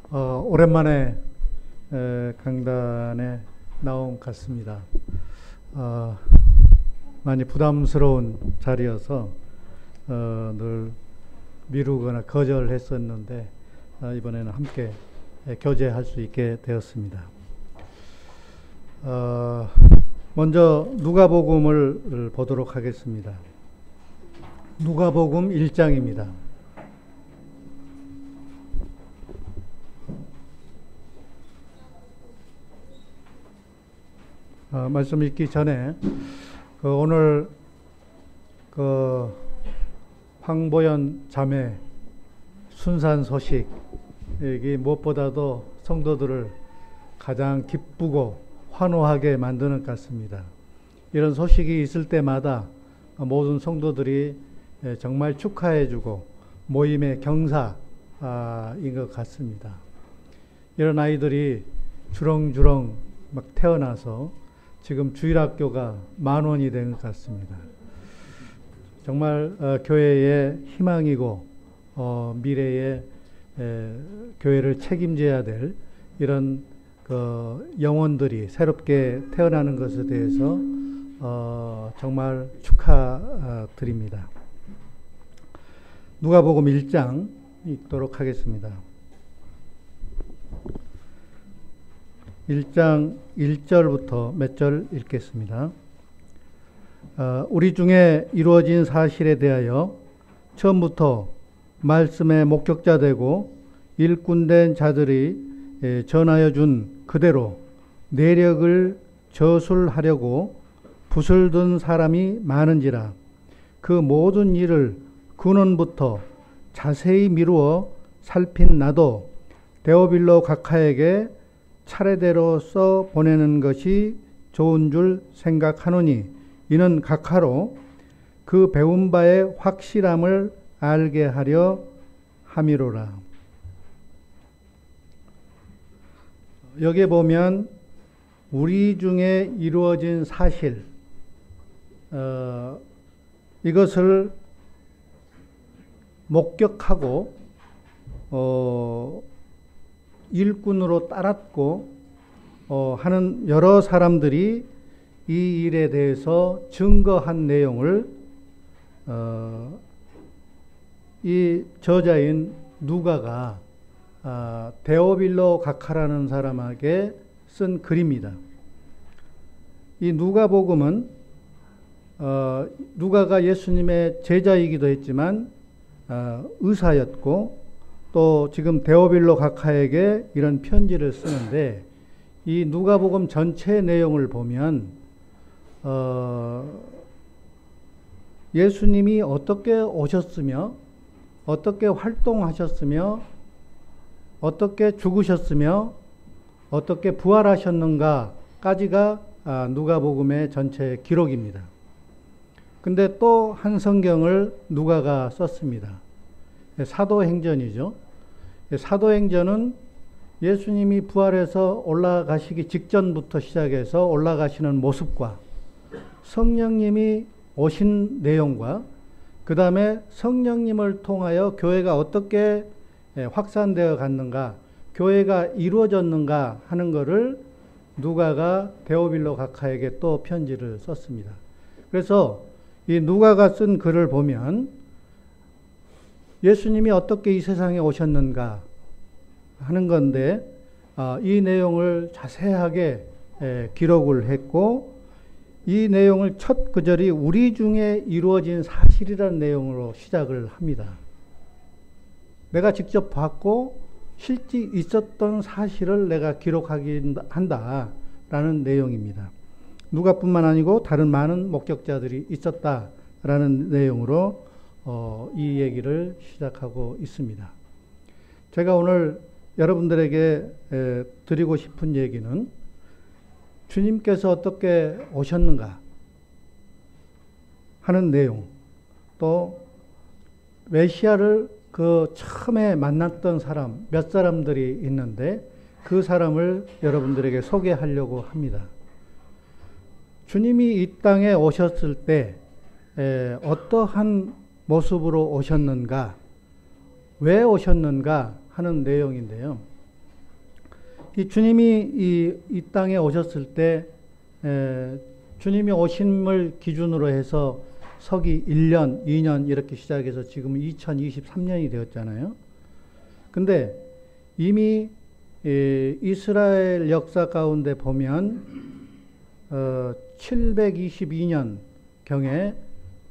오랜만에 강단에 나온 것 같습니다. 많이 부담스러운 자리여서 늘 미루거나 거절했었는데 이번에는 함께 교제할 수 있게 되었습니다. 먼저 누가복음을 보도록 하겠습니다. 누가복음 1장입니다. 말씀 읽기 전에 오늘 황보연 자매 순산 소식이 무엇보다도 성도들을 가장 기쁘고 환호하게 만드는 것 같습니다. 이런 소식이 있을 때마다 모든 성도들이 정말 축하해주고 모임의 경사인 것 같습니다. 이런 아이들이 주렁주렁 막 태어나서 지금 주일학교가 10,000원이 된 것 같습니다. 정말 교회의 희망이고 미래의 교회를 책임져야 될 이런 영혼들이 새롭게 태어나는 것에 대해서 정말 축하드립니다. 누가복음 1장 읽도록 하겠습니다. 1장 1절부터 몇 절 읽겠습니다. 우리 중에 이루어진 사실에 대하여 처음부터 말씀의 목격자 되고 일꾼된 자들이 전하여 준 그대로 내력을 저술하려고 붓을 든 사람이 많은지라 그 모든 일을 근원부터 자세히 미루어 살핀 나도 데오빌로 각하에게 차례대로 써 보내는 것이 좋은 줄 생각하노니 이는 각하로 그 배운 바의 확실함을 알게 하려 함이로라. 여기에 보면 우리 중에 이루어진 사실, 이것을 목격하고 일꾼으로 따랐고 하는 여러 사람들이 이 일에 대해서 증거한 내용을 이 저자인 누가가 데오빌로 각하라는 사람에게 쓴 글입니다. 이 누가복음은 누가가 예수님의 제자이기도 했지만 의사였고 또 지금 데오빌로 각하에게 이런 편지를 쓰는데 이 누가복음 전체 내용을 보면 예수님이 어떻게 오셨으며 어떻게 활동하셨으며 어떻게 죽으셨으며 어떻게 부활하셨는가까지가 누가복음의 전체 기록입니다. 근데 또 한 성경을 누가가 썼습니다. 사도행전이죠. 사도행전은 예수님이 부활해서 올라가시기 직전부터 시작해서 올라가시는 모습과 성령님이 오신 내용과 그 다음에 성령님을 통하여 교회가 어떻게 확산되어 갔는가, 교회가 이루어졌는가 하는 것을 누가가 데오빌로 각하에게 또 편지를 썼습니다. 그래서 이 누가가 쓴 글을 보면 예수님이 어떻게 이 세상에 오셨는가 하는 건데 이 내용을 자세하게 기록을 했고 이 내용을 첫 구절이 우리 중에 이루어진 사실이라는 내용으로 시작을 합니다. 내가 직접 봤고 실제 있었던 사실을 내가 기록하긴 한다라는 내용입니다. 누가뿐만 아니고 다른 많은 목격자들이 있었다라는 내용으로 이 얘기를 시작하고 있습니다. 제가 오늘 여러분들에게 드리고 싶은 얘기는 주님께서 어떻게 오셨는가 하는 내용, 또 메시아를 그 처음에 만났던 사람, 몇 사람들이 있는데 그 사람을 여러분들에게 소개하려고 합니다. 주님이 이 땅에 오셨을 때 어떠한 모습으로 오셨는가, 왜 오셨는가 하는 내용인데요. 이 주님이 이 땅에 오셨을 때 주님이 오심을 기준으로 해서 서기 1년, 2년 이렇게 시작해서 지금 2023년이 되었잖아요. 근데 이미 이스라엘 역사 가운데 보면 722년경에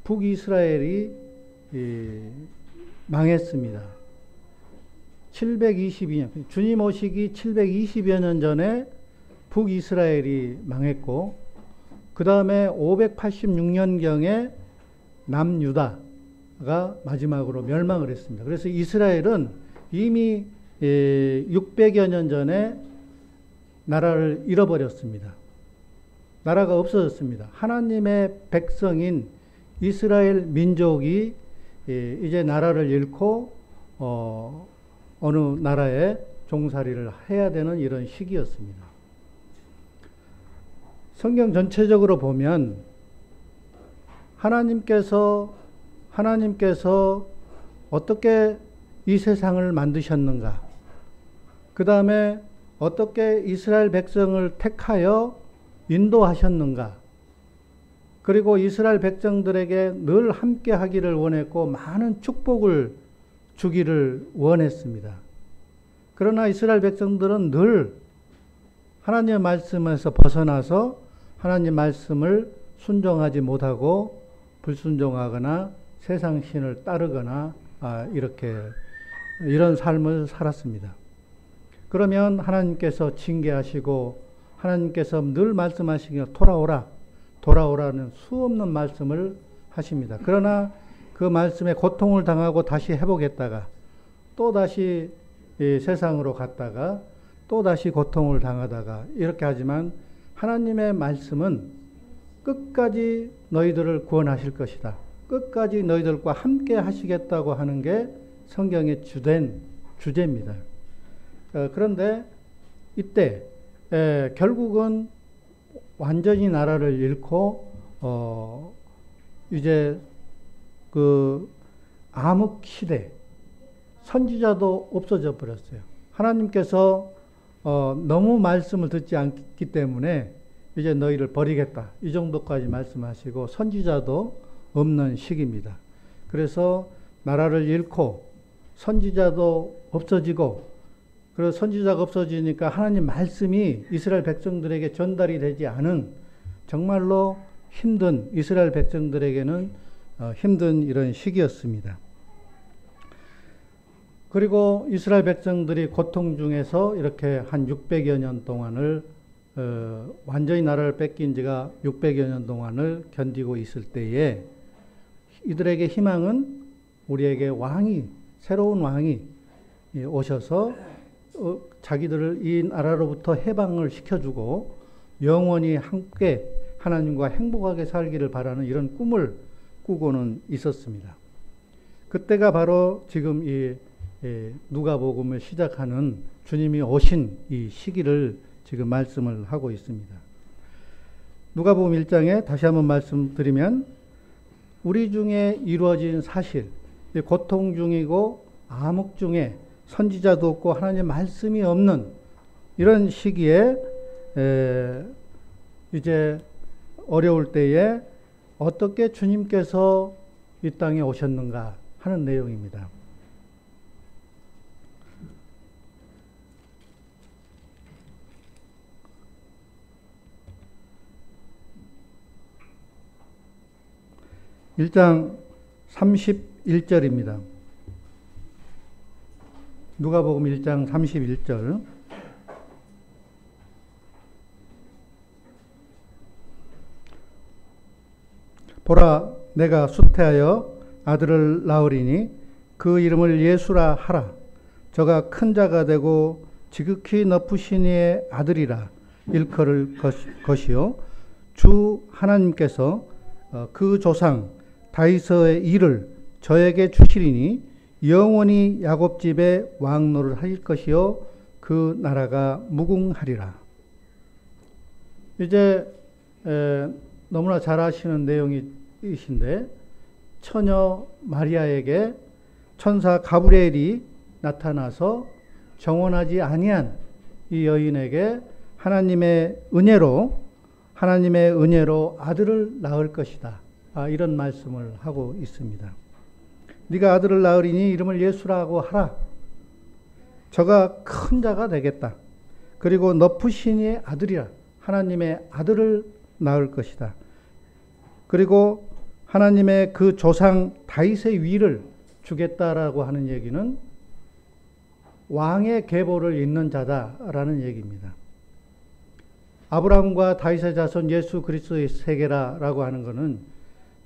북이스라엘이 망했습니다. 722년, 주님 오시기 720여 년 전에 북이스라엘이 망했고, 그 다음에 586년경에 남유다가 마지막으로 멸망을 했습니다. 그래서 이스라엘은 이미 600여 년 전에 나라를 잃어버렸습니다. 나라가 없어졌습니다. 하나님의 백성인 이스라엘 민족이 이제 나라를 잃고 어느 나라에 종살이를 해야 되는 이런 시기였습니다. 성경 전체적으로 보면 하나님께서 어떻게 이 세상을 만드셨는가, 그 다음에 어떻게 이스라엘 백성을 택하여 인도하셨는가, 그리고 이스라엘 백성들에게 늘 함께 하기를 원했고 많은 축복을 주기를 원했습니다. 그러나 이스라엘 백성들은 늘 하나님의 말씀에서 벗어나서 하나님 말씀을 순종하지 못하고 불순종하거나 세상 신을 따르거나 이런 삶을 살았습니다. 그러면 하나님께서 징계하시고 하나님께서 늘 말씀하시기를 돌아오라는 수없는 말씀을 하십니다. 그러나 그 말씀에 고통을 당하고 다시 회복했다가 또 다시 세상으로 갔다가 또 다시 고통을 당하다가 이렇게 하지만 하나님의 말씀은 끝까지 너희들을 구원하실 것이다, 끝까지 너희들과 함께 하시겠다고 하는 게 성경의 주된 주제입니다. 그런데 이때 결국은 완전히 나라를 잃고 이제 그 암흑 시대, 선지자도 없어져 버렸어요. 하나님께서 너무 말씀을 듣지 않기 때문에 이제 너희를 버리겠다, 이 정도까지 말씀하시고 선지자도 없는 시기입니다. 그래서 나라를 잃고 선지자도 없어지고, 그래서 선지자가 없어지니까 하나님 말씀이 이스라엘 백성들에게 전달이 되지 않은 정말로 힘든, 이스라엘 백성들에게는 힘든 이런 시기였습니다. 그리고 이스라엘 백성들이 고통 중에서 이렇게 한 600여 년 동안을 완전히 나라를 뺏긴 지가 600여 년 동안을 견디고 있을 때에 이들에게 희망은 우리에게 새로운 왕이 오셔서 자기들을 이 나라로부터 해방을 시켜주고 영원히 함께 하나님과 행복하게 살기를 바라는 이런 꿈을 꾸고는 있었습니다. 그때가 바로 지금 이 누가복음을 시작하는 주님이 오신 이 시기를 지금 말씀을 하고 있습니다. 누가복음 1장에 다시 한번 말씀드리면 우리 중에 이루어진 사실, 고통 중이고 암흑 중에 선지자도 없고 하나님의 말씀이 없는 이런 시기에 이제 어려울 때에 어떻게 주님께서 이 땅에 오셨는가 하는 내용입니다. (1장 31절입니다) 누가복음 1장 31절. 보라, 내가 수태하여 아들을 낳으리니 그 이름을 예수라 하라. 저가 큰 자가 되고 지극히 높으신 이의 아들이라 일컬을 것이요, 주 하나님께서 그 조상 다윗의 일을 저에게 주시리니 영원히 야곱 집에 왕노를 하실 것이요, 그 나라가 무궁하리라. 이제 너무나 잘 아시는 내용이신데, 처녀 마리아에게 천사 가브리엘이 나타나서 정원하지 아니한 이 여인에게 하나님의 은혜로 아들을 낳을 것이다. 이런 말씀을 하고 있습니다. 네가 아들을 낳으리니 이름을 예수라고 하라. 저가 큰 자가 되겠다. 그리고 높으신 이의 아들이라. 하나님의 아들을 낳을 것이다. 그리고 하나님의 그 조상 다윗의 위를 주겠다라고 하는 얘기는 왕의 계보를 잇는 자다라는 얘기입니다. 아브라함과 다윗의 자손 예수 그리스도의 세계라라고 하는 것은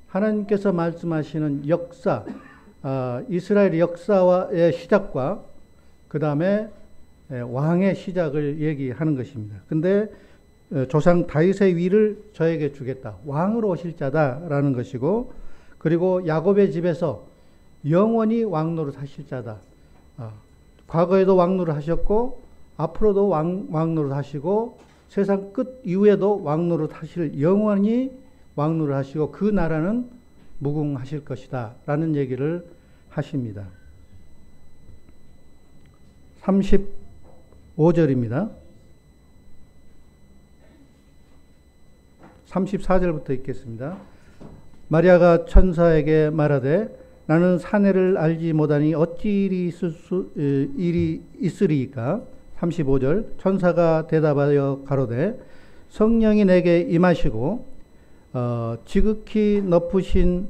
하나님께서 말씀하시는 역사, 이스라엘 역사의 시작과 그 다음에 왕의 시작을 얘기하는 것입니다. 근데 조상 다윗의 위를 저에게 주겠다. 왕으로 오실 자다라는 것이고, 그리고 야곱의 집에서 영원히 왕노릇 하실 자다. 과거에도 왕노릇 하셨고 앞으로도 왕노릇 하시고 세상 끝 이후에도 왕노릇 하실, 영원히 왕노릇 하시고 그 나라는 무궁하실 것이다 라는 얘기를 하십니다. 35절입니다. 34절부터 읽겠습니다. 마리아가 천사에게 말하되 나는 사내를 알지 못하니 어찌 일이 있으리이까. 35절 천사가 대답하여 가로되 성령이 내게 임하시고 지극히 높으신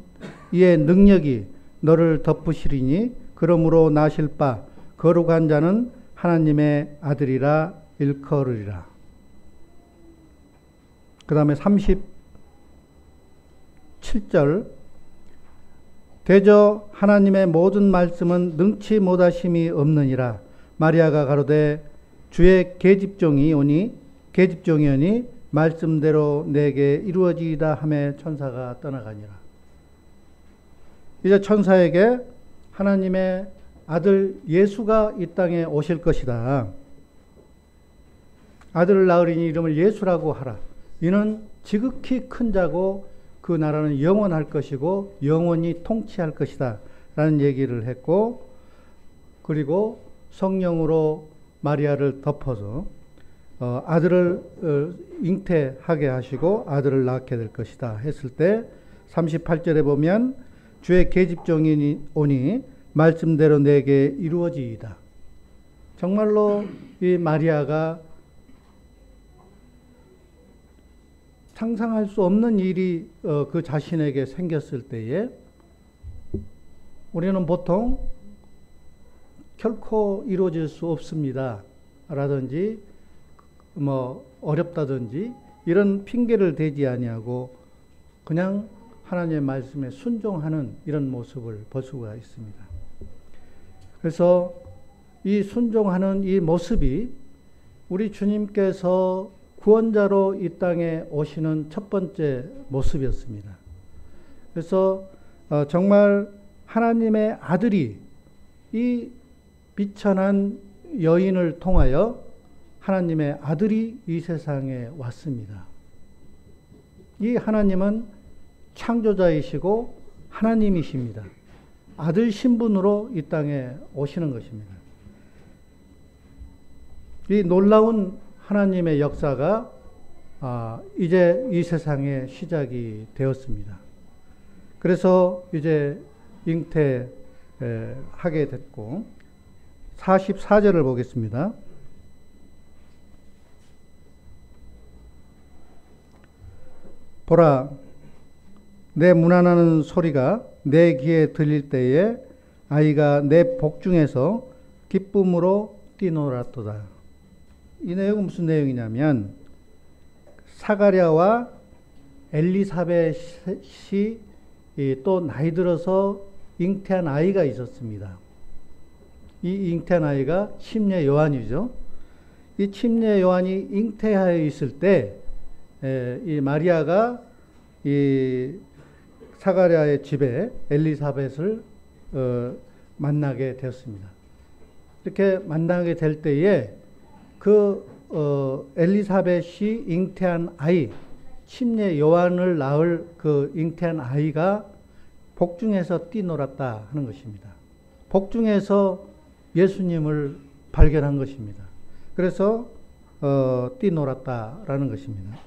이의 능력이 너를 덮으시리니 그러므로 나실 바 거룩한 자는 하나님의 아들이라 일컬으리라. 그 다음에 37절 대저 하나님의 모든 말씀은 능치 못하심이 없느니라. 마리아가 가로되 주의 계집종이 오니 말씀대로 내게 이루어지이다 하매 천사가 떠나가니라. 이제 천사에게 하나님의 아들 예수가 이 땅에 오실 것이다. 아들을 낳으리니 이름을 예수라고 하라. 이는 지극히 큰 자고 그 나라는 영원할 것이고 영원히 통치할 것이다 라는 얘기를 했고, 그리고 성령으로 마리아를 덮어서 아들을 잉태하게 하시고 아들을 낳게 될 것이다 했을 때 38절에 보면 주의 계집종이 오니 말씀대로 내게 이루어지이다. 정말로 이 마리아가 상상할 수 없는 일이 그 자신에게 생겼을 때에 우리는 보통 결코 이루어질 수 없습니다 라든지 어렵다든지 이런 핑계를 대지 아니하고 그냥 하나님의 말씀에 순종하는 이런 모습을 볼 수가 있습니다. 그래서 이 순종하는 이 모습이 우리 주님께서 구원자로 이 땅에 오시는 첫 번째 모습이었습니다. 그래서 정말 하나님의 아들이 이 비천한 여인을 통하여 하나님의 아들이 이 세상에 왔습니다. 이 하나님은 창조자이시고 하나님이십니다. 아들 신분으로 이 땅에 오시는 것입니다. 이 놀라운 하나님의 역사가 이제 이 세상에 시작이 되었습니다. 그래서 이제 잉태하게 됐고 44절을 보겠습니다. 보라, 내 문안하는 소리가 내 귀에 들릴 때에 아이가 내 복중에서 기쁨으로 뛰놀았도다. 이 내용은 무슨 내용이냐면 사가랴와 엘리사벳이 또 나이 들어서 잉태한 아이가 있었습니다. 이 잉태한 아이가 침례 요한이죠. 이 침례 요한이 잉태하여 있을 때 이 마리아가 이 사가랴의 집에 엘리사벳을 만나게 되었습니다. 이렇게 만나게 될 때에 그 엘리사벳이 잉태한 아이, 침례 요한을 낳을 그 잉태한 아이가 복중에서 뛰놀았다 하는 것입니다. 복중에서 예수님을 발견한 것입니다. 그래서 뛰놀았다라는 것입니다.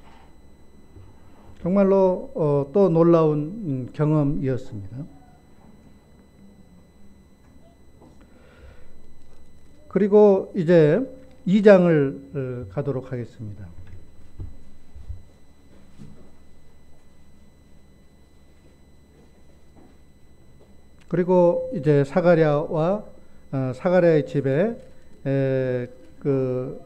정말로 또 놀라운 경험이었습니다. 그리고 이제 2장을 가도록 하겠습니다. 그리고 이제 사가랴의 집에 그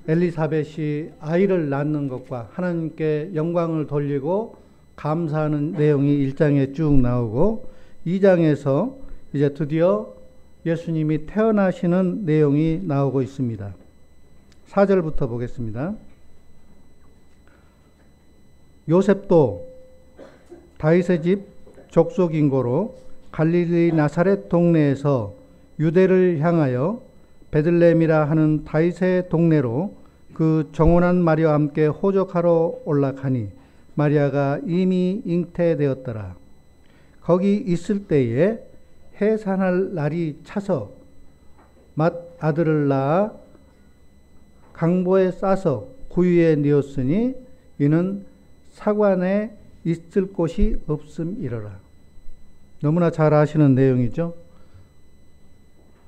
엘리사벳이 아이를 낳는 것과 하나님께 영광을 돌리고 감사하는 내용이 1장에 쭉 나오고 2장에서 이제 드디어 예수님이 태어나시는 내용이 나오고 있습니다. 4절부터 보겠습니다. 요셉도 다윗의 집 족속 인고로 갈릴리 나사렛 동네에서 유대를 향하여 베들레헴이라 하는 다윗의 동네로 그 정혼한 마리아와 함께 호적하러 올라가니 마리아가 이미 잉태되었더라. 거기 있을 때에 해산할 날이 차서 맏 아들을 낳아 강보에 싸서 구유에 뉘었으니 이는 사관에 있을 곳이 없음이러라. 너무나 잘 아시는 내용이죠.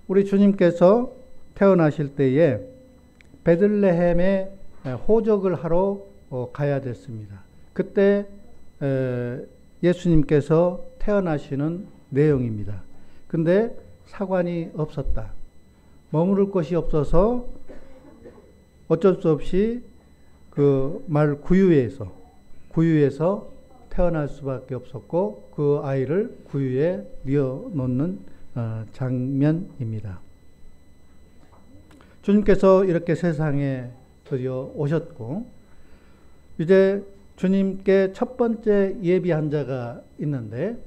우리 주님께서 태어나실 때에 베들레헴에 호적을 하러 가야 됐습니다. 그때 예수님께서 태어나시는 내용입니다. 근데 사관이 없었다. 머무를 곳이 없어서 어쩔 수 없이 그 말 구유에서 태어날 수밖에 없었고 그 아이를 구유에 뉘어놓는 장면입니다. 주님께서 이렇게 세상에 드디어 오셨고 이제 주님께 첫 번째 예비한 자가 있는데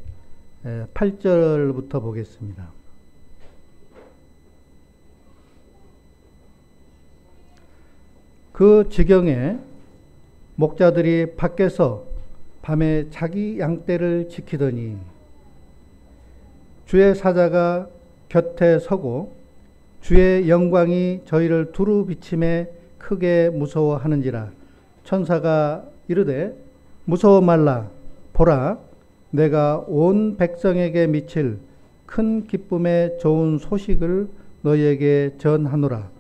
8절부터 보겠습니다. 그 지경에 목자들이 밖에서 밤에 자기 양떼를 지키더니 주의 사자가 곁에 서고 주의 영광이 저희를 두루 비침에 크게 무서워하는지라. 천사가 이르되 무서워 말라. 보라, 내가 온 백성에게 미칠 큰 기쁨의 좋은 소식을 너희에게 전하노라.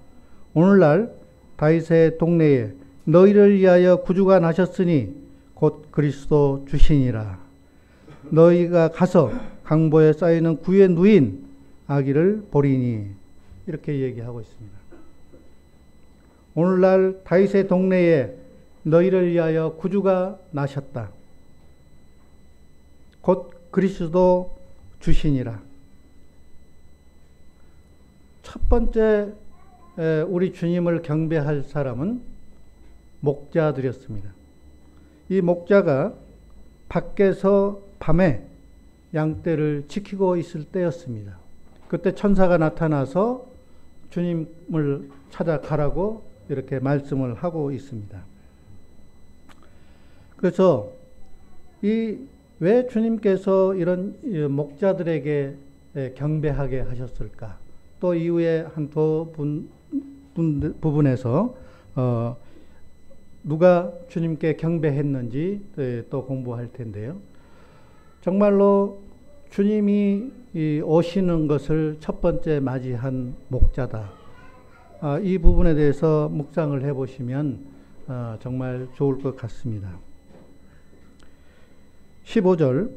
오늘날 다윗의 동네에 너희를 위하여 구주가 나셨으니 곧 그리스도 주시니라. 너희가 가서 강보에 쌓이는 구유에 누인 아기를 보리니. 이렇게 얘기하고 있습니다. 오늘날 다윗의 동네에 너희를 위하여 구주가 나셨다. 곧 그리스도 주시니라. 첫 번째 우리 주님을 경배할 사람은 목자들이었습니다. 이 목자가 밖에서 밤에 양떼를 지키고 있을 때였습니다. 그때 천사가 나타나서 주님을 찾아가라고 이렇게 말씀을 하고 있습니다. 그래서 왜 주님께서 이런 목자들에게 경배하게 하셨을까? 또 이후에 한 두 부분에서 누가 주님께 경배했는지 또 공부할 텐데요. 정말로 주님이 오시는 것을 첫 번째 맞이한 목자다. 이 부분에 대해서 묵상을 해보시면 정말 좋을 것 같습니다. 15절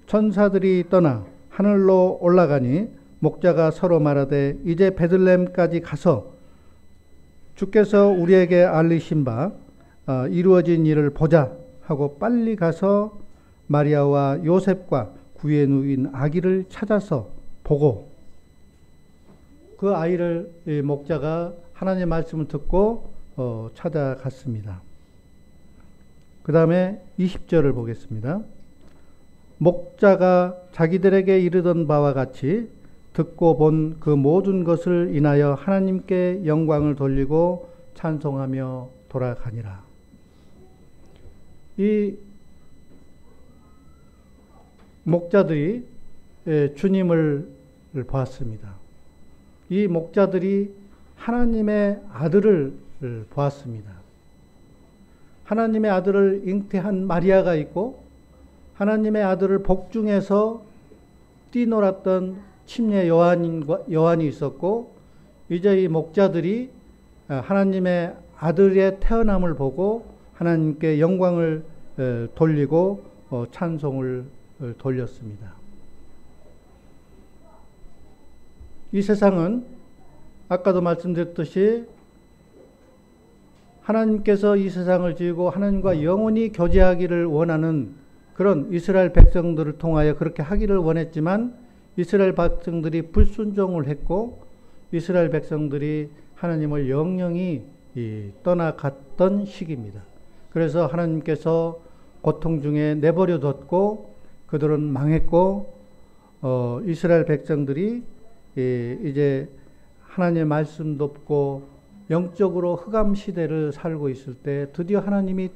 천사들이 떠나 하늘로 올라가니 목자가 서로 말하되 이제 베들레헴까지 가서 주께서 우리에게 알리신 바 이루어진 일을 보자 하고 빨리 가서 마리아와 요셉과 구유에 누인 아기를 찾아서 보고 그 아이를 목자가 하나님의 말씀을 듣고 찾아갔습니다. 그 다음에 20절을 보겠습니다. 목자가 자기들에게 이르던 바와 같이 듣고 본 그 모든 것을 인하여 하나님께 영광을 돌리고 찬송하며 돌아가니라. 이 목자들이 주님을 보았습니다. 이 목자들이 하나님의 아들을 보았습니다. 하나님의 아들을 잉태한 마리아가 있고 하나님의 아들을 복중에서 뛰놀았던 침례 요한이 있었고 이제 이 목자들이 하나님의 아들의 태어남을 보고 하나님께 영광을 돌리고 찬송을 돌렸습니다. 이 세상은 아까도 말씀드렸듯이 하나님께서 이 세상을 지으고 하나님과 영원히 교제하기를 원하는 그런 이스라엘 백성들을 통하여 그렇게 하기를 원했지만 이스라엘 백성들이 불순종을 했고 이스라엘 백성들이 하나님을 영영히 떠나갔던 시기입니다. 그래서 하나님께서 고통 중에 내버려 뒀고 그들은 망했고 이스라엘 백성들이 이제 하나님의 말씀도 없고 영적으로 흑암 시대를 살고 있을 때 드디어 하나님이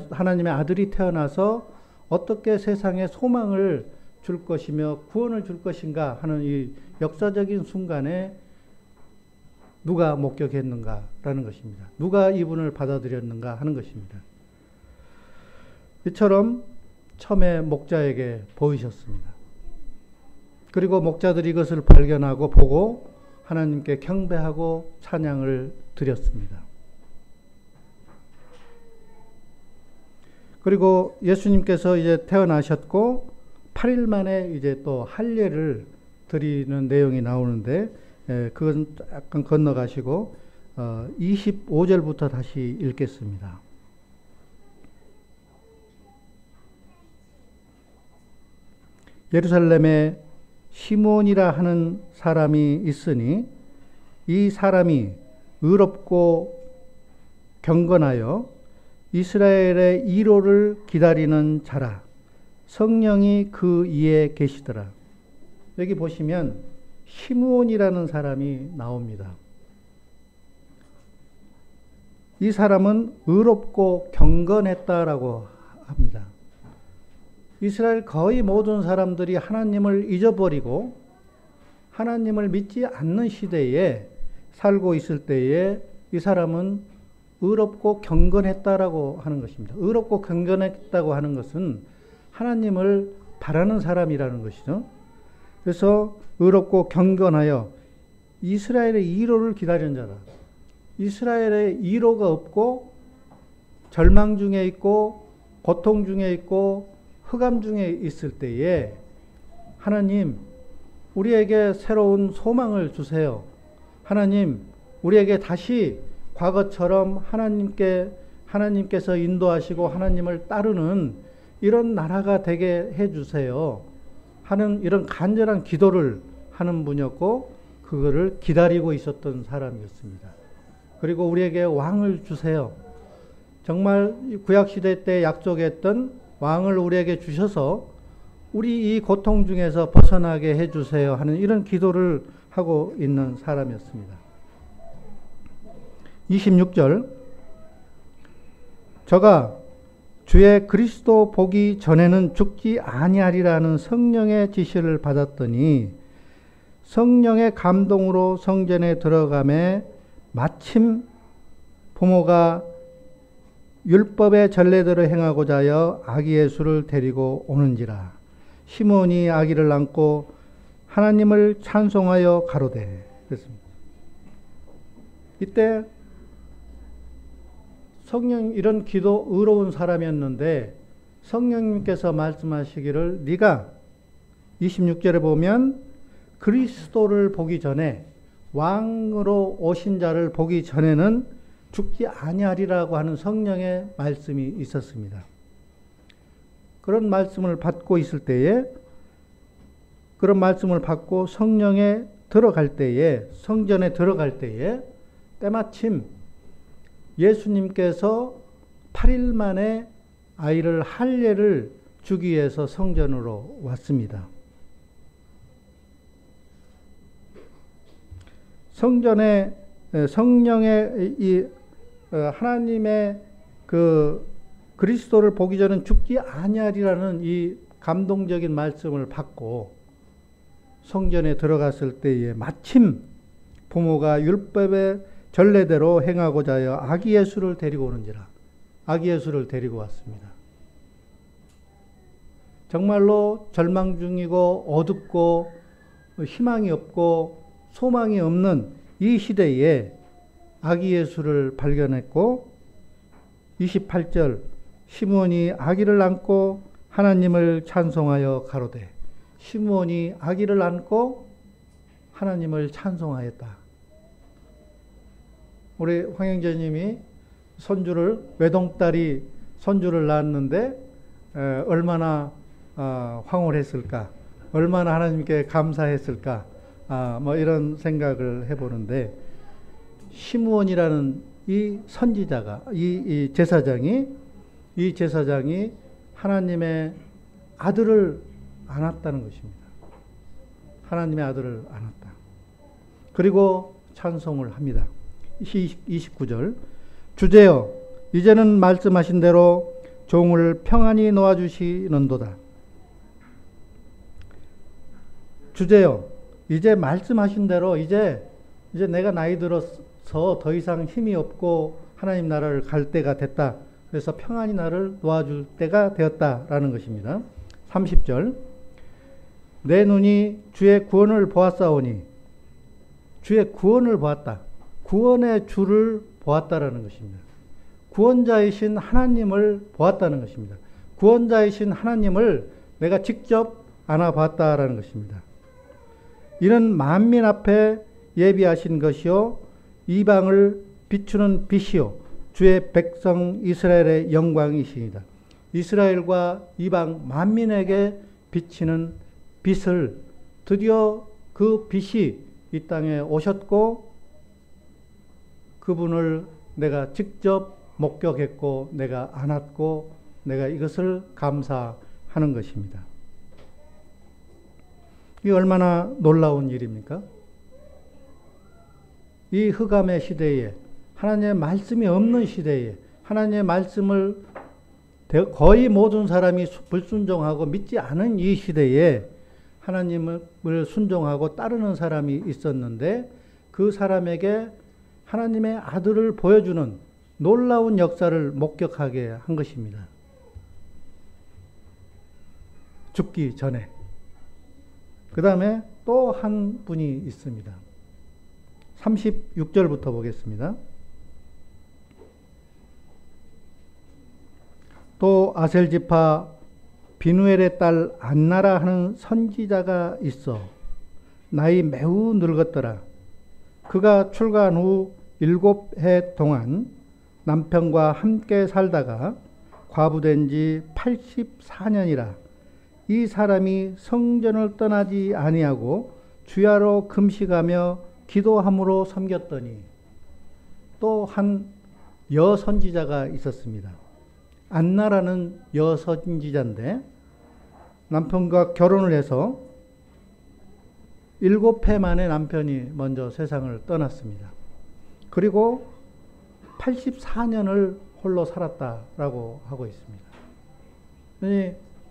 하나님의 아들이 태어나서 어떻게 세상에 소망을 줄 것이며 구원을 줄 것인가 하는 이 역사적인 순간에 누가 목격했는가라는 것입니다. 누가 이분을 받아들였는가 하는 것입니다. 이처럼 처음에 목자에게 보이셨습니다. 그리고 목자들이 이것을 발견하고 보고 하나님께 경배하고 찬양을 드렸습니다. 그리고 예수님께서 이제 태어나셨고 8일 만에 이제 또 할례를 드리는 내용이 나오는데 그건 약간 건너가시고 25절부터 다시 읽겠습니다. 예루살렘에 시몬이라 하는 사람이 있으니 이 사람이 의롭고 경건하여 이스라엘의 이로를 기다리는 자라. 성령이 그 이에 계시더라. 여기 보시면 시므온이라는 사람이 나옵니다. 이 사람은 의롭고 경건했다라고 합니다. 이스라엘 거의 모든 사람들이 하나님을 잊어버리고 하나님을 믿지 않는 시대에 살고 있을 때에 이 사람은 의롭고 경건했다라고 하는 것입니다. 의롭고 경건했다고 하는 것은 하나님을 바라는 사람이라는 것이죠. 그래서 의롭고 경건하여 이스라엘의 이로를 기다리는 자라. 이스라엘의 이로가 없고 절망 중에 있고 고통 중에 있고 흑암 중에 있을 때에 하나님 우리에게 새로운 소망을 주세요. 하나님 우리에게 다시 과거처럼 하나님께서 인도하시고 하나님을 따르는 이런 나라가 되게 해주세요 하는 이런 간절한 기도를 하는 분이었고 그거를 기다리고 있었던 사람이었습니다. 그리고 우리에게 왕을 주세요. 정말 구약시대 때 약속했던 왕을 우리에게 주셔서 우리 이 고통 중에서 벗어나게 해주세요 하는 이런 기도를 하고 있는 사람이었습니다. 26절 저가 주의 그리스도 보기 전에는 죽지 아니하리라는 성령의 지시를 받았더니 성령의 감동으로 성전에 들어가매 마침 부모가 율법의 전례대로 행하고자 하여 아기 예수를 데리고 오는지라. 시몬이 아기를 안고 하나님을 찬송하여 가로되 그랬습니다. 이때 성령 이런 기도 의로운 사람이었는데 성령님께서 말씀하시기를 네가 26절에 보면 그리스도를 보기 전에 왕으로 오신 자를 보기 전에는 죽지 아니하리라고 하는 성령의 말씀이 있었습니다. 그런 말씀을 받고 있을 때에 그런 말씀을 받고 성전에 들어갈 때에 때마침 예수님께서 8일 만에 아이를 할례를 주기 위해서 성전으로 왔습니다. 성전에 성령의 이 하나님의 그 그리스도를 보기 전엔 죽지 아니하리라는 이 감동적인 말씀을 받고 성전에 들어갔을 때에 마침 부모가 율법의 전례대로 행하고자 하여 아기 예수를 데리고 오는지라. 아기 예수를 데리고 왔습니다. 정말로 절망 중이고 어둡고 희망이 없고 소망이 없는 이 시대에 아기 예수를 발견했고 28절 시므온이 아기를 안고 하나님을 찬송하여 가로되. 시므온이 아기를 안고 하나님을 찬송하였다. 우리 황영재님이 외동딸이 손주를 낳았는데 얼마나 황홀했을까, 얼마나 하나님께 감사했을까, 뭐 이런 생각을 해보는데, 시므온이라는 이 선지자가, 이 제사장이 하나님의 아들을 안았다는 것입니다. 하나님의 아들을 안았다. 그리고 찬송을 합니다. 29절 주제여 이제는 말씀하신 대로 종을 평안히 놓아주시는도다. 주제여 이제 말씀하신 대로 이제 내가 나이 들어서 더 이상 힘이 없고 하나님 나라를 갈 때가 됐다. 그래서 평안히 나를 놓아줄 때가 되었다라는 것입니다. 30절 내 눈이 주의 구원을 보았사오니. 주의 구원을 보았다. 구원의 주를 보았다라는 것입니다. 구원자이신 하나님을 보았다는 것입니다. 구원자이신 하나님을 내가 직접 안아봤다라는 것입니다. 이는 만민 앞에 예비하신 것이요 이방을 비추는 빛이요 주의 백성 이스라엘의 영광이시니다. 이스라엘과 이방 만민에게 비치는 빛을 드디어 그 빛이 이 땅에 오셨고 그분을 내가 직접 목격했고 내가 안았고 내가 이것을 감사하는 것입니다. 이게 얼마나 놀라운 일입니까? 이 흑암의 시대에 하나님의 말씀이 없는 시대에 하나님의 말씀을 거의 모든 사람이 불순종하고 믿지 않은 이 시대에 하나님을 순종하고 따르는 사람이 있었는데 그 사람에게 하나님의 아들을 보여주는 놀라운 역사를 목격하게 한 것입니다. 죽기 전에. 그 다음에 또 한 분이 있습니다. 36절부터 보겠습니다. 또 아셀지파 비누엘의 딸 안나라 하는 선지자가 있어 나이 매우 늙었더라. 그가 출가한 후 7해 동안 남편과 함께 살다가 과부된 지 84년이라. 이 사람이 성전을 떠나지 아니하고 주야로 금식하며 기도함으로 섬겼더니. 또 한 여선지자가 있었습니다. 안나라는 여선지자인데 남편과 결혼을 해서 7해 만에 남편이 먼저 세상을 떠났습니다. 그리고 84년을 홀로 살았다라고 하고 있습니다.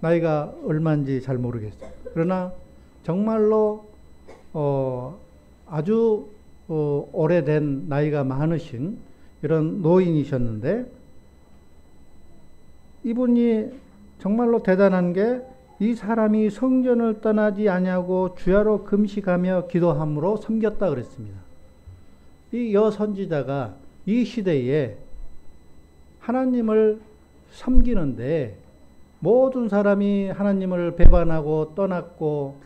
나이가 얼마인지 잘 모르겠어요. 그러나 정말로 아주 오래된 나이가 많으신 이런 노인이셨는데 이분이 정말로 대단한 게 이 사람이 성전을 떠나지 아니하고 주야로 금식하며 기도함으로 섬겼다 그랬습니다. 이 여선지자가 이 시대에 하나님을 섬기는데 모든 사람이 하나님을 배반하고 떠났고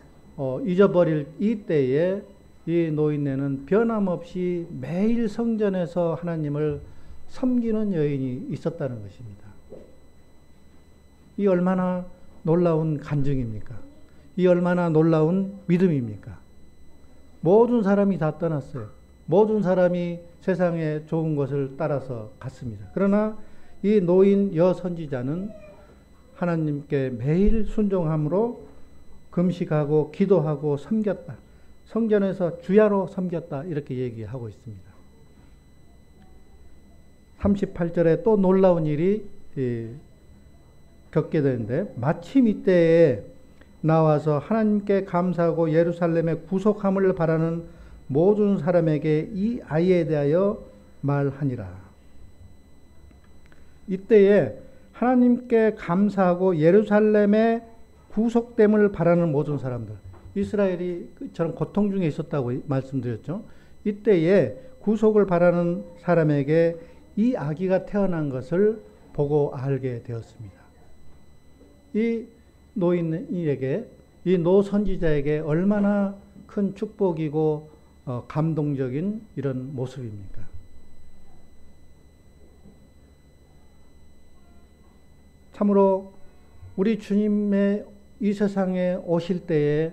잊어버릴 이 때에 이 노인네는 변함없이 매일 성전에서 하나님을 섬기는 여인이 있었다는 것입니다. 이 얼마나 놀라운 간증입니까? 이 얼마나 놀라운 믿음입니까? 모든 사람이 다 떠났어요. 모든 사람이 세상에 좋은 것을 따라서 갔습니다. 그러나 이 노인 여선지자는 하나님께 매일 순종함으로 금식하고 기도하고 섬겼다. 성전에서 주야로 섬겼다. 이렇게 얘기하고 있습니다. 38절에 또 놀라운 일이 겪게 되는데 마침 이때에 나와서 하나님께 감사하고 예루살렘의 구속함을 바라는 모든 사람에게 이 아이에 대하여 말하니라. 이때에 하나님께 감사하고 예루살렘의 구속됨을 바라는 모든 사람들, 이스라엘이 저런 고통 중에 있었다고 말씀드렸죠. 이때에 구속을 바라는 사람에게 이 아기가 태어난 것을 보고 알게 되었습니다. 이 노인에게, 이 노선지자에게 얼마나 큰 축복이고 감동적인 이런 모습입니까? 참으로 우리 주님의 이 세상에 오실 때에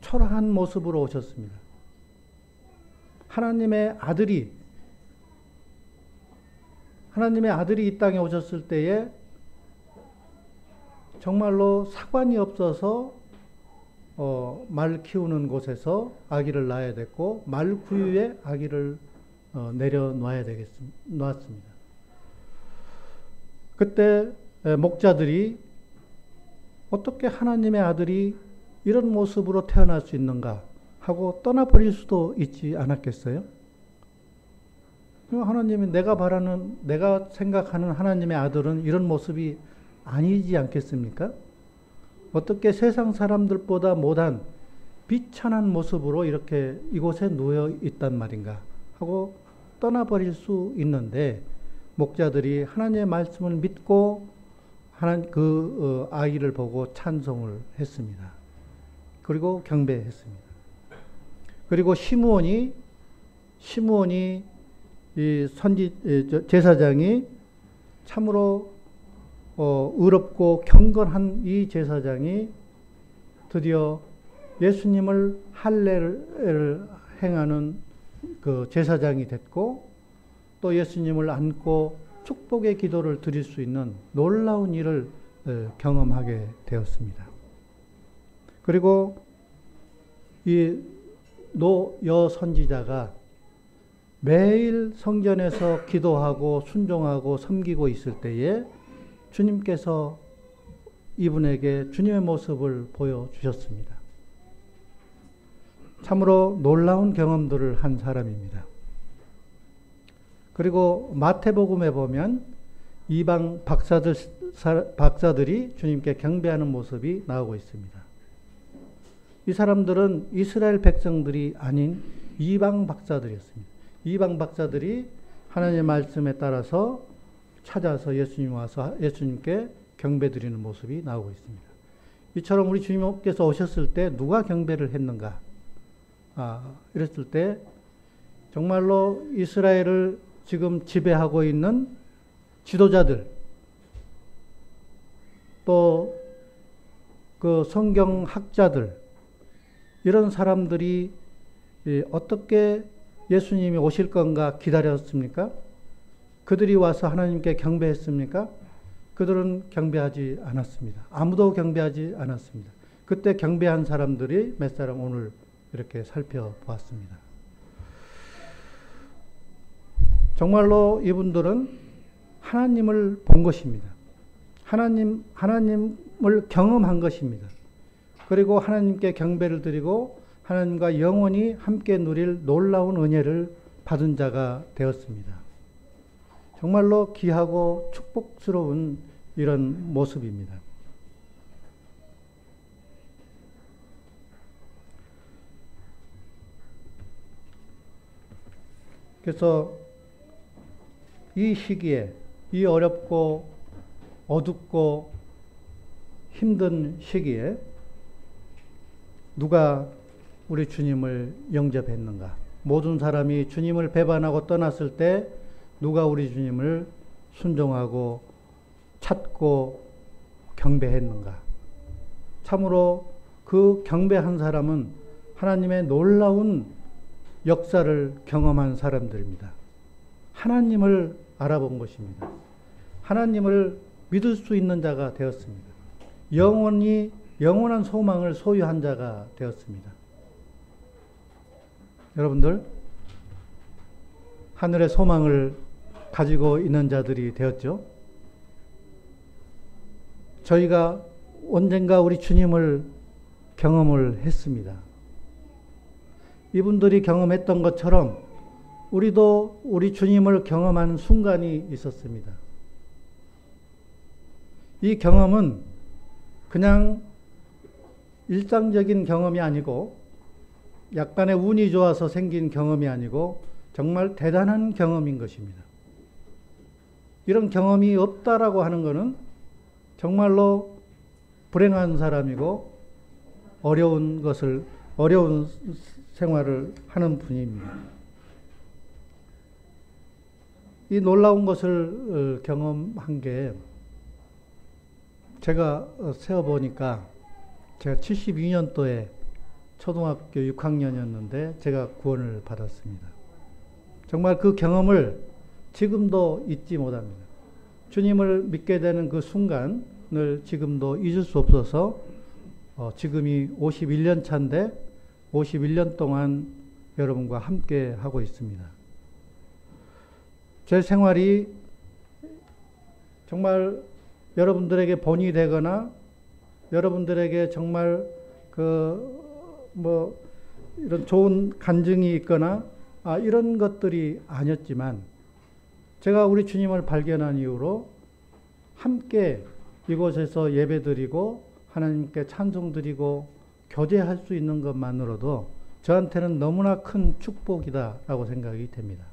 초라한 모습으로 오셨습니다. 하나님의 아들이 이 땅에 오셨을 때에 정말로 사관이 없어서 말 키우는 곳에서 아기를 낳아야 됐고, 말 구유에 아기를 내려놔야 놨습니다. 그때 목자들이 어떻게 하나님의 아들이 이런 모습으로 태어날 수 있는가 하고 떠나버릴 수도 있지 않았겠어요? 하나님이 내가 생각하는 하나님의 아들은 이런 모습이 아니지 않겠습니까? 어떻게 세상 사람들보다 못한 비천한 모습으로 이렇게 이곳에 누워 있단 말인가 하고 떠나버릴 수 있는데, 목자들이 하나님의 말씀을 믿고 아이를 보고 찬송을 했습니다. 그리고 경배했습니다. 그리고 시므온이 이 제사장이 참으로 의롭고 경건한 이 제사장이 드디어 예수님을 할례를 행하는 그 제사장이 됐고, 또 예수님을 안고 축복의 기도를 드릴 수 있는 놀라운 일을 경험하게 되었습니다. 그리고 이 노여 선지자가 매일 성전에서 기도하고 순종하고 섬기고 있을 때에 주님께서 이분에게 주님의 모습을 보여주셨습니다. 참으로 놀라운 경험들을 한 사람입니다. 그리고 마태복음에 보면 이방 박사들이 주님께 경배하는 모습이 나오고 있습니다. 이 사람들은 이스라엘 백성들이 아닌 이방 박사들이었습니다. 이방 박사들이 하나님의 말씀에 따라서 찾아서 예수님께 경배드리는 모습이 나오고 있습니다. 이처럼 우리 주님께서 오셨을 때 누가 경배를 했는가? 이랬을 때 정말로 이스라엘을 지금 지배하고 있는 지도자들, 또 그 성경학자들, 이런 사람들이 어떻게 예수님이 오실 건가 기다렸습니까? 그들이 와서 하나님께 경배했습니까? 그들은 경배하지 않았습니다. 아무도 경배하지 않았습니다. 그때 경배한 사람들이 몇 사람 오늘 이렇게 살펴보았습니다. 정말로 이분들은 하나님을 본 것입니다. 하나님을 경험한 것입니다. 그리고 하나님께 경배를 드리고 하나님과 영원히 함께 누릴 놀라운 은혜를 받은 자가 되었습니다. 정말로 귀하고 축복스러운 이런 모습입니다. 그래서 이 시기에, 이 어렵고 어둡고 힘든 시기에 누가 우리 주님을 영접했는가? 모든 사람이 주님을 배반하고 떠났을 때 누가 우리 주님을 순종하고 찾고 경배했는가? 참으로 그 경배한 사람은 하나님의 놀라운 역사를 경험한 사람들입니다. 하나님을 알아본 것입니다. 하나님을 믿을 수 있는 자가 되었습니다. 영원한 소망을 소유한 자가 되었습니다. 여러분들, 하늘의 소망을 가지고 있는 자들이 되었죠. 저희가 언젠가 우리 주님을 경험을 했습니다. 이분들이 경험했던 것처럼 우리도 우리 주님을 경험하는 순간이 있었습니다. 이 경험은 그냥 일상적인 경험이 아니고 약간의 운이 좋아서 생긴 경험이 아니고 정말 대단한 경험인 것입니다. 이런 경험이 없다라고 하는 것은 정말로 불행한 사람이고 어려운 생활을 하는 분입니다. 이 놀라운 것을 경험한 게 제가 세어보니까 제가 72년도에 초등학교 6학년이었는데 제가 구원을 받았습니다. 정말 그 경험을 지금도 잊지 못합니다. 주님을 믿게 되는 그 순간을 지금도 잊을 수 없어서 지금이 51년 차인데 51년 동안 여러분과 함께 하고 있습니다. 제 생활이 정말 여러분들에게 본이 되거나 여러분들에게 정말 이런 좋은 간증이 있거나 이런 것들이 아니었지만 제가 우리 주님을 발견한 이후로 함께 이곳에서 예배드리고 하나님께 찬송드리고 교제할 수 있는 것만으로도 저한테는 너무나 큰 축복이다라고 생각이 됩니다.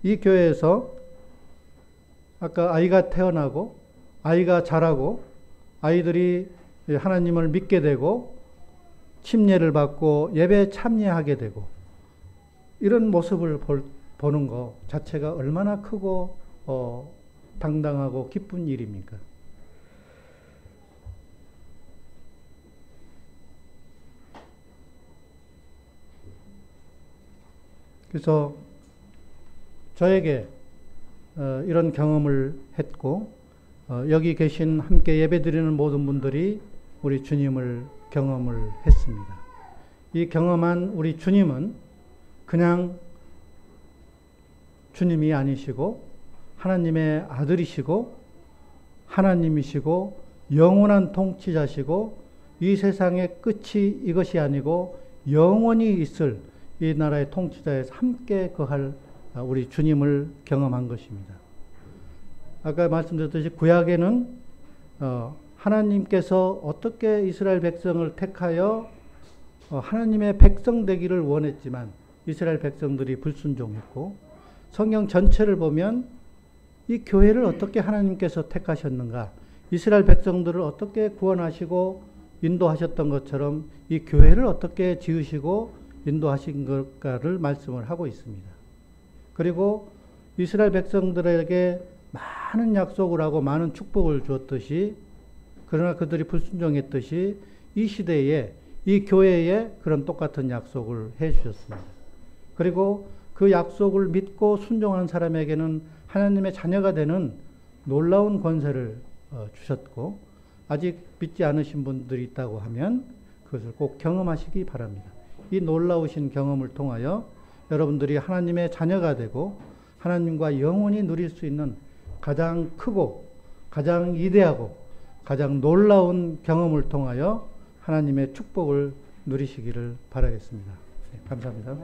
이 교회에서 아까 아이가 태어나고 아이가 자라고 아이들이 하나님을 믿게 되고 침례를 받고 예배에 참여하게 되고 이런 모습을 보는 것 자체가 얼마나 크고 당당하고 기쁜 일입니까? 그래서 저에게 이런 경험을 했고 여기 계신 함께 예배드리는 모든 분들이 우리 주님을 경험을 했습니다. 이 경험한 우리 주님은 그냥 주님이 아니시고 하나님의 아들이시고 하나님이시고 영원한 통치자시고 이 세상의 끝이 이것이 아니고 영원히 있을 이 나라의 통치자에서 함께 거할 우리 주님을 경험한 것입니다. 아까 말씀드렸듯이 구약에는 하나님께서 어떻게 이스라엘 백성을 택하여 하나님의 백성 되기를 원했지만 이스라엘 백성들이 불순종했고 성경 전체를 보면 이 교회를 어떻게 하나님께서 택하셨는가 이스라엘 백성들을 어떻게 구원하시고 인도하셨던 것처럼 이 교회를 어떻게 지으시고 인도하신 것까를 말씀을 하고 있습니다. 그리고 이스라엘 백성들에게 많은 약속을 하고 많은 축복을 주었듯이 그러나 그들이 불순종했듯이 이 시대에 이 교회에 그런 똑같은 약속을 해 주셨습니다. 그리고 그 약속을 믿고 순종한 사람에게는 하나님의 자녀가 되는 놀라운 권세를 주셨고 아직 믿지 않으신 분들이 있다고 하면 그것을 꼭 경험하시기 바랍니다. 이 놀라우신 경험을 통하여 여러분들이 하나님의 자녀가 되고 하나님과 영원히 누릴 수 있는 가장 크고 가장 위대하고 가장 놀라운 경험을 통하여 하나님의 축복을 누리시기를 바라겠습니다. 네, 감사합니다.